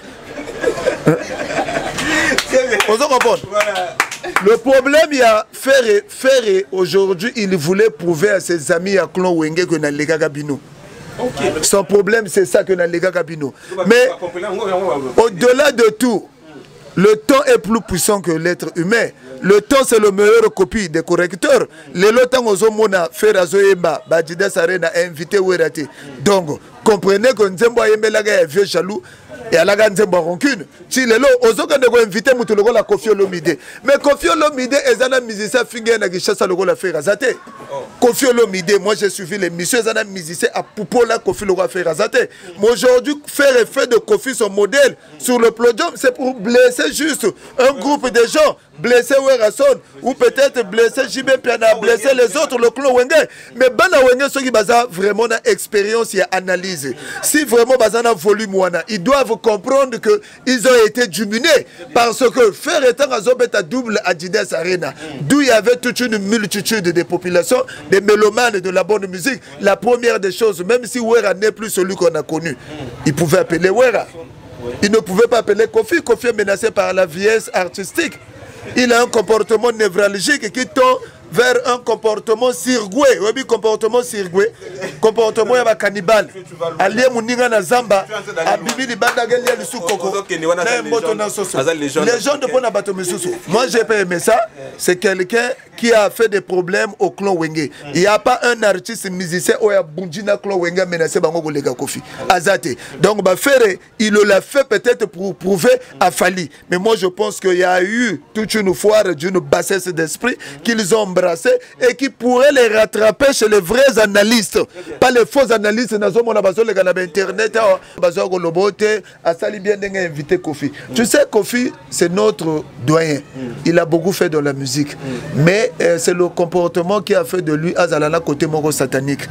Vous comprenez? Le problème, il y a Ferré aujourd'hui, il voulait prouver à ses amis à Clon Wenge que n'a les Gabino. Son problème, c'est ça que n'a les Gabino. Mais au-delà de tout, le temps est plus puissant que l'être humain. Le temps, c'est le meilleur copie des correcteurs. Les lotans aux hommes Ferrazo Emba, Badidas Arena invité Werati. Donc, comprenez que Nzembo Yembelaga est vieux jaloux. Et à la grande rancune. Si les lots, aux autres ne invité Moutologo la Kofi Olomide. Mais Kofi Olomide est un musicien finger na Gishasa Logo la faire azate. Kofi Olomide, moi j'ai suivi les missions un musicien à Poupola Kofi Logo la faire azate. Mais aujourd'hui, faire effet de Kofi son modèle sur le podium, c'est pour blesser juste un groupe de gens. Blesser Werason ou peut-être blesser JB Piana, blesser les autres, le clan Wenge. Mais Bana Wenge, ceux qui basent vraiment dans expérience et analyse. Si vraiment basent dans volume, ils doivent comprendre qu'ils ont été diminués parce que faire étant à double Adidas Arena, d'où il y avait toute une multitude de populations, des mélomanes de la bonne musique. La première des choses, même si Wera n'est plus celui qu'on a connu, ils pouvaient appeler Wera. Ils ne pouvaient pas appeler Kofi. Kofi est menacé par la vieillesse artistique. Il a un comportement névralgique qui tend vers un comportement sirgoué. Oui, comportement sirgoué. Comportement ya cannibale. Alié Mouninga na Zamba, Abibi di Bandagel ya Lusukoko. Les gens de Bonabato Mesusu. Moi, j'ai pas aimé ça. C'est quelqu'un qui a fait des problèmes au clan Wenge. Il n'y a pas un artiste musicien où il y a Bundina clan Wenge menacé Bango Golega Kofi. Azate. Donc, Ferré, il l'a fait peut-être pour prouver à Fali. Mais moi, je pense qu'il y a eu toute une foire d'une bassesse d'esprit qu'ils ont embrassé et qui pourrait les rattraper chez les vrais analystes. Pas les faux analystes. On a besoin de Internet. On a besoin de Lobote. Asali bien invité Kofi. Tu sais, Kofi, c'est notre doyen. Il a beaucoup fait dans la musique. Mais c'est le comportement qui a fait de lui Azalala côté moro satanique.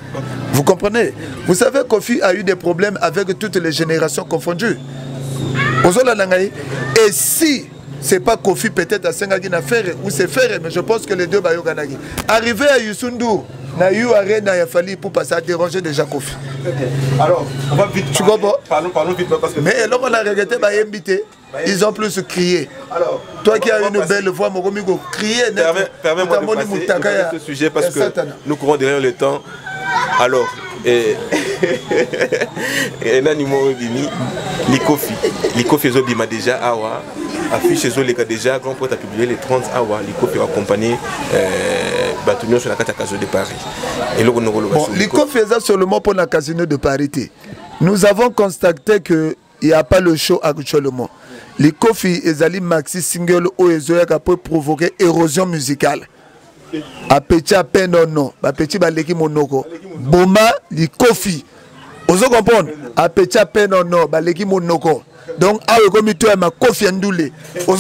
Vous comprenez? Vous savez, Kofi a eu des problèmes avec toutes les générations confondues. Et si c'est pas Kofi peut-être à Sengagi na Ferré ou c'est Ferré, mais je pense que les deux Bayoganagi. Arrivé à Yusundu, na eu arena il a fallu pour passer à déranger déjà Kofi. Alors, on va vite. Tu comprends? Parlons vite parce que. Mais là on a regretté invité. Ils ont plus crié. Alors, toi qui as une belle voix, mon gomigo, crier. Permets-moi de passer ce sujet parce que nous courons derrière le temps. Alors, Likofi Zobima déjà Awa, affiche Zoleka déjà, grand pote a publié les 30 Awa, Likofi a accompagné Batunion sur la carte Casino de Paris. Et Likofi est seulement pour la Casino de Paris. Nous avons constaté que il n'y a pas le show actuellement. Les Kofi et Zali Maxi single ou Ezoya peut provoquer érosion musicale. A petit à peine non, a petit baleki monoko. Boma les Kofi. Vous comprenez? A petit à peine non, baleki monoko. Donc a comme toi ma Kofi Ndoulé. Vous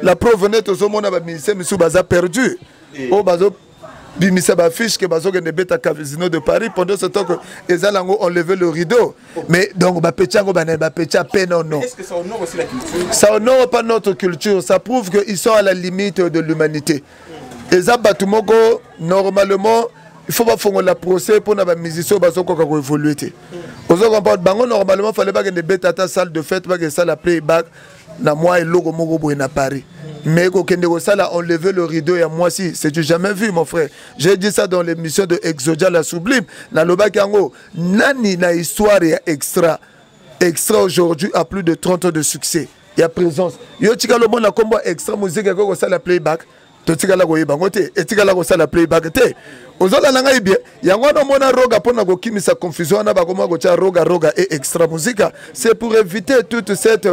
la preuve net au monde a ministère monsieur Baza perdu. Oh bazo bimisa ba fiche que bazo ne beta Casino de Paris pendant ce temps que les Alango ont levé le rideau. Mais donc ba petit à peine non. Est-ce que ça honore aussi la culture? Ça honore pas notre culture, ça prouve qu'ils sont à la limite de l'humanité. Les abatumoko normalement il faut pas faire la procès pour na ba musicien bazo ko évoluer. Vous comprenez? Bango normalement fallait pas que ne beta ta salle de fête pas que ça la playback na moi et logo moko boy na Paris. Mais quand on a enlevé le rideau, et moi aussi, c'est du jamais vu, mon frère. J'ai dit ça dans l'émission de Exodia la Sublime. Dans le Bakango, Nani na histoire extra. Extra aujourd'hui a plus de 30 ans de succès. ya présence yo tikala mona kombo extra musique ko sala playback to tikala ko yeba ngote etikala ko sala playback te ozola na ngai bien yango na mona roga pona ko kimisa confusion na ba koma ko tia roga et extra musique c'est pour éviter toute cette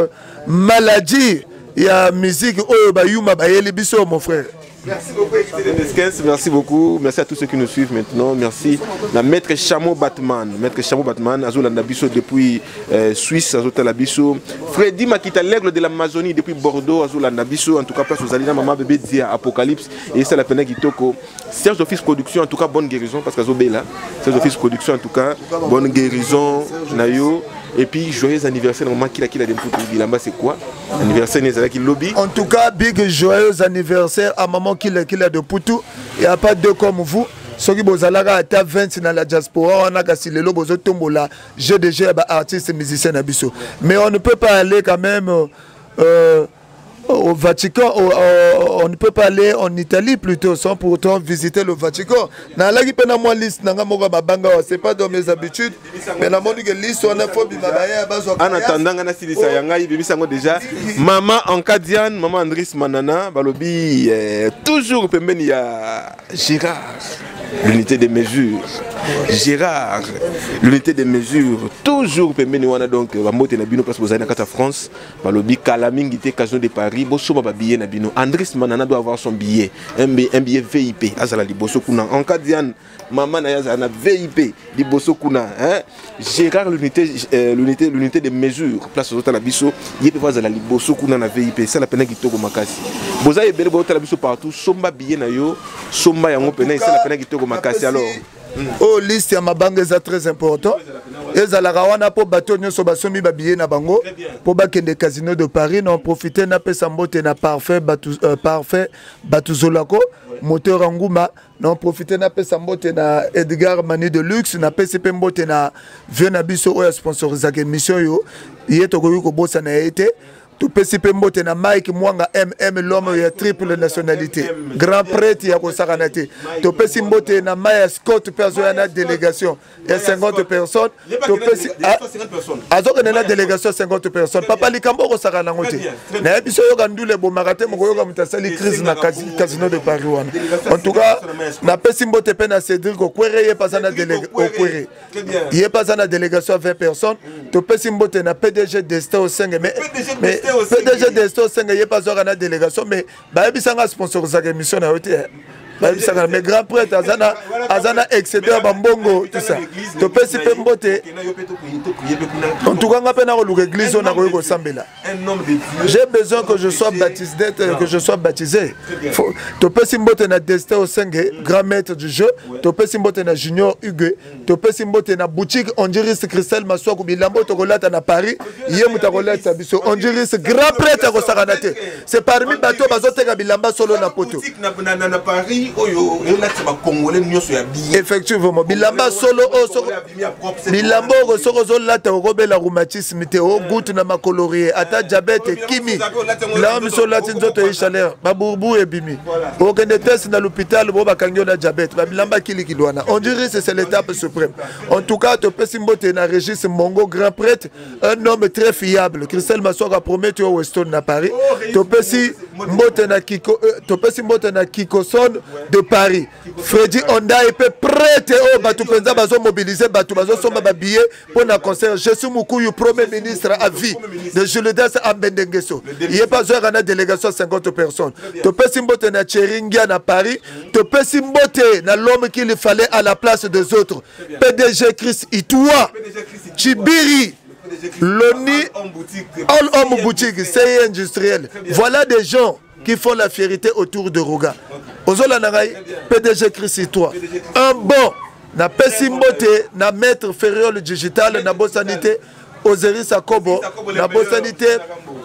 maladie ya musique oyo ba yuma ba yeli biso mon frère. Merci beaucoup, merci beaucoup. Merci à tous ceux qui nous suivent maintenant. Merci à Maître Chameau Batman. Maître Chameau Batman, Azul Andabiso depuis Suisse, Azul Talabiso. Freddy Makita, l'aigle de l'Amazonie depuis Bordeaux, Azul Andabiso. En tout cas, place aux Alina, Maman Bébé Dia, Apocalypse. Et c'est la peine Gitoko. Serge Office Production, en tout cas, bonne guérison. Parce qu'Azul Bela. Serge Office Production, en tout cas, bonne guérison. Nayo. Et puis, joyeux anniversaire, maman qui a des Bilamba, c'est quoi? Anniversaire, Nezala qui lobby. En tout cas, big joyeux anniversaire à maman qui a de Poutou. Il n'y a pas deux comme vous. Ceux qui vous avez à 20 dans la diaspora, on a cassé les lobos au tombola. J'ai déjà artistes et musiciens à Bissau. Mais on ne peut pas aller quand même au Vatican, on ne peut pas aller en Italie plutôt sans pour autant visiter le Vatican. C'est pas dans mes habitudes, mais la liste on a en attendant, déjà maman Ankadian, maman Andris Manana, Balobi, toujours il y a Gérard, l'unité des mesures. Gérard, l'unité des mesures, toujours donc Bamote Nabino place aux années France, Balobi Kalaming était Casino de Paris, Bosso billet Nabino. Andris Manana doit avoir son billet, un billet VIP, Azala di Bosso Kuna. En cas Diane, maman Nayazana VIP, di Bosso Kuna. Gérard, l'unité des mesures, place aux autres Nabiso, il peut voir Azala di Bosso Kuna na VIP, c'est la peine qui togo makasi. Boza et Belbo Talabiso partout, Somba billet Nayo, Somba Yango Pena, c'est la peine qui togo makasi alors. Oh, liste ya mabanga est très important. Et Zalarawana pour bateau nyoso basomi babiye na bango pour bakende casino de Paris non profiter na pesa mbote na parfait Batuzolako moteur Anguma non profiter na pesa mbote na Edgar Mani de Luxe na PCP mbote na Viena biso oya sponsorisé émission yo yeto ko bossa na été tout PCP mbote na Mike Mwanga l'homme ya triple nationalité grand prêtre ya ko sakanate to PCP mbote na Maya Scott personne na délégation il y a 50 personnes to PCP azoko na délégation 50 personnes papa likambo ko sakana ngote na biso yo kandule bo marate mo yo kamutasali crise na casino de Paris wana en tout cas na PCP mbote pe na Cédric ko kwere ye pas na délégation ko kwere ye pas na délégation 20 personnes to PCP mbote na PDG Destin au 5 mais PDG Destin 5 il n'y a pas de délégation, mais il y a un sponsor de l'émission. Mais grand prêtre, Azana excédé à Bambongo, tout ça. Tu peux s'y faire mboter. En tout cas, on a l'église, on a j'ai besoin que je sois baptisé, Tu peux s'y mboter na Destin au 5, grand maître du jeu. Tu peux s'y mboter na Junior Hugues. Tu peux s'y mboter na boutique Ondiris Christelle Massoua Bilambo Togolata na Paris. Hier, Moutagolata Sabiso. Ondiris grand prêtre à Rosaranate. C'est parmi bateau Bazotega Bilamba solo na poto. Effectivement, Bilamba solo Bilambo soko lata robela rhumatisme te o goutte na makolorie ata diabète kimi la miso latin zoto e chaleur baburbu e bimi o kende test na l'hôpital bo bakangyo na diabète ba bilamba kili kilwana on dirait c'est l'étape suprême. En tout cas to pesimbote na Régis Mongo grand prêtre, un homme très fiable. Christelle Massoura promet au Weston na Paris. To pesimbote na Kiko to pesimbote na Kiko Son de Paris. Freddy Honda est prêt au Batou Penza bazo mobiliser Batou bazo somba ba billet pour un concert. Jésus Mukuyu premier ministre à vie de Jules Des Ambendengeso. Il est pas à une délégation 50 personnes. To pesimbote na Cheringia na Paris. To pesimbote na l'homme qu'il fallait à la place des autres. PDG Chris Itoua Chibiri Loni All Home Boutique c'est industriel. Voilà des gens qui font la fierté autour de Roga. Ozola Naraï, PDG Chris Itoua. Un bon, na Pesimbote, na maître Ferriol digital, na Bossanité, Osiris Akobo, na Bossanité,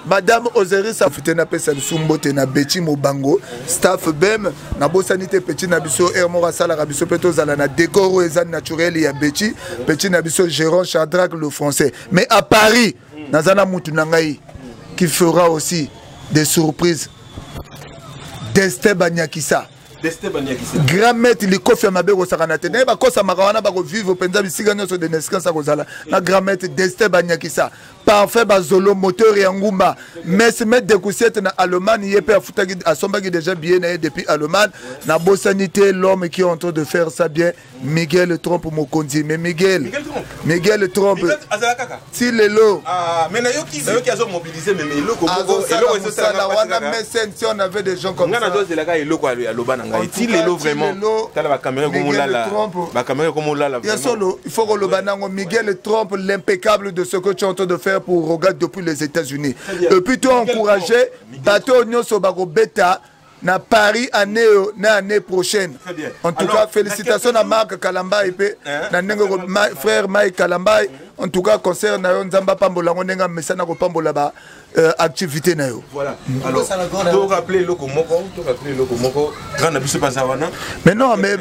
Madame Osiris Afite na Pesa Sumbote, na Betty Mobango, staff BEM, na Bossanité, Petit Nabiso, Hermora Sala Rabiso, Petozala, na décor ezan naturel, ya Betty, Petit Nabiso, Gérant Chadrac, le français. Mais à Paris, Nazana Moutunangaï, qui fera aussi des surprises. Destin Banyakisa. Grand maître li kofi mabego sakanate na ba kosa makawana ba ko vivre penza bisiga nyoso de neskansa kozala na grand maître Destin Banyakisa parfait bazolo moteur ya ngumba mais se mettre des coussettes na Allemagne yepé afutaki asombaki déjà bien depuis Allemagne na bosanité l'homme qui est en train de faire ça bien Miguel Trompe Mokonzi mais Miguel Trompe si lelo mais na yoki azo mobiliser mais eloko ça wana mécène si on avait des gens comme ça ngana dose la ga eloko aloba na ngai ti lelo vraiment tala ba caméra comme là ba caméra comme là il faut que le banango Miguel Trompe l'impeccable de ce que tu es en train de faire pour regarder depuis les États-Unis et puis toi encourager bateau nyoso bako beta na Paris année prochaine. En tout cas, félicitations à Marc Kalamba et frère Mike Kalamba. En tout cas, concert na Nzamba Pambola ngonenga mesana ko Pambola ba activité na yo. Voilà. Alors, to rappeler loko moko, grand na biso bazawana. Mais non, mais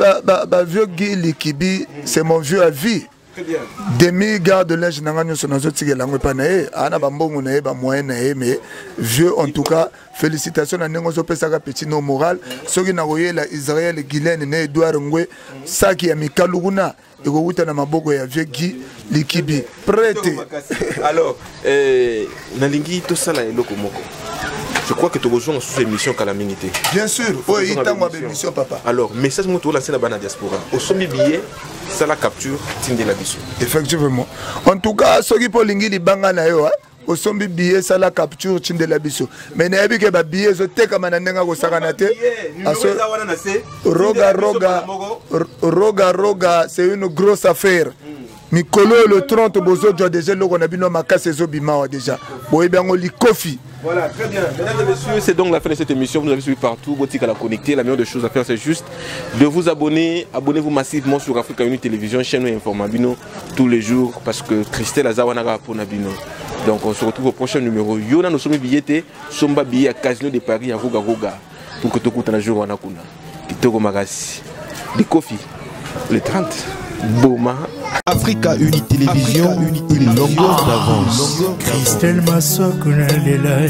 vieux Guy Likibi, c'est mon vieux à vie. Demi garde de linge nanga nyoso nazo tikela ngwe pa na ye ana bambongo na ye ba moyen na ye mais vieux en tout cas félicitations na nengo zo pesa ka petit no moral soki na koyela Israël Guylaine na Edouard Ngwe saki ya mikaluguna eko wuta na maboko ya vieux Guy Likibi prête. Alors nalingi to sala eloko moko. Je crois que tu rejoins sous émission Calamité. Bien sûr, oui, il t'a moi émission papa. Alors, message moi tout là c'est la bana diaspora. Au sommet billet, ça la capture Tinde la biso. Effectivement. En tout cas, ceux qui pour lingi li banga na yo, au sommet billet ça la capture Tinde la biso. Mais na yebi ke ba billet zo te kama na ndenga ko sakana te. Roga, c'est une grosse affaire. Mikolo le 30 bozo déjà le qu'on a bino makase zo bima déjà. Boye bango li kofi. Voilà, très bien. Mesdames et messieurs, c'est donc la fin de cette émission. Vous nous avez suivi partout. Botique à la connecter. La meilleure des choses à faire, c'est juste de vous abonner. Abonnez-vous massivement sur Africa Uni Télévision, chaîne Informabino, tous les jours. Parce que Christelle Azawanaga pour Nabino. Donc on se retrouve au prochain numéro. Yona, nous sommes billetés. Somba billet à Casino de Paris, à Roga. Pour que tu écoutes un jour en Akuna. Kitoko Magasi. Des Kofi. Le 30. Boma. Africa Uni Télévision, une longueur d'avance. Christelle Massokuna Lelai.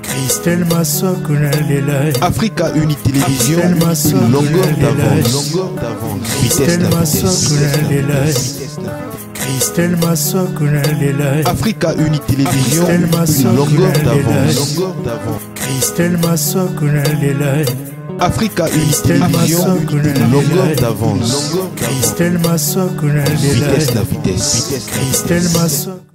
Christelle Massokuna Lelai. Africa Uni Télévision, une longueur d'avance. Christelle Massokuna Lelai. Christelle Massokuna Lelai. Africa Uni Télévision, une longueur d'avance. Christelle Massokuna Lelai. Africa Uni Télévision, une longueur d'avance. Christelle Massokuna Lelai. Vitesse la vitesse. Christelle Massokuna.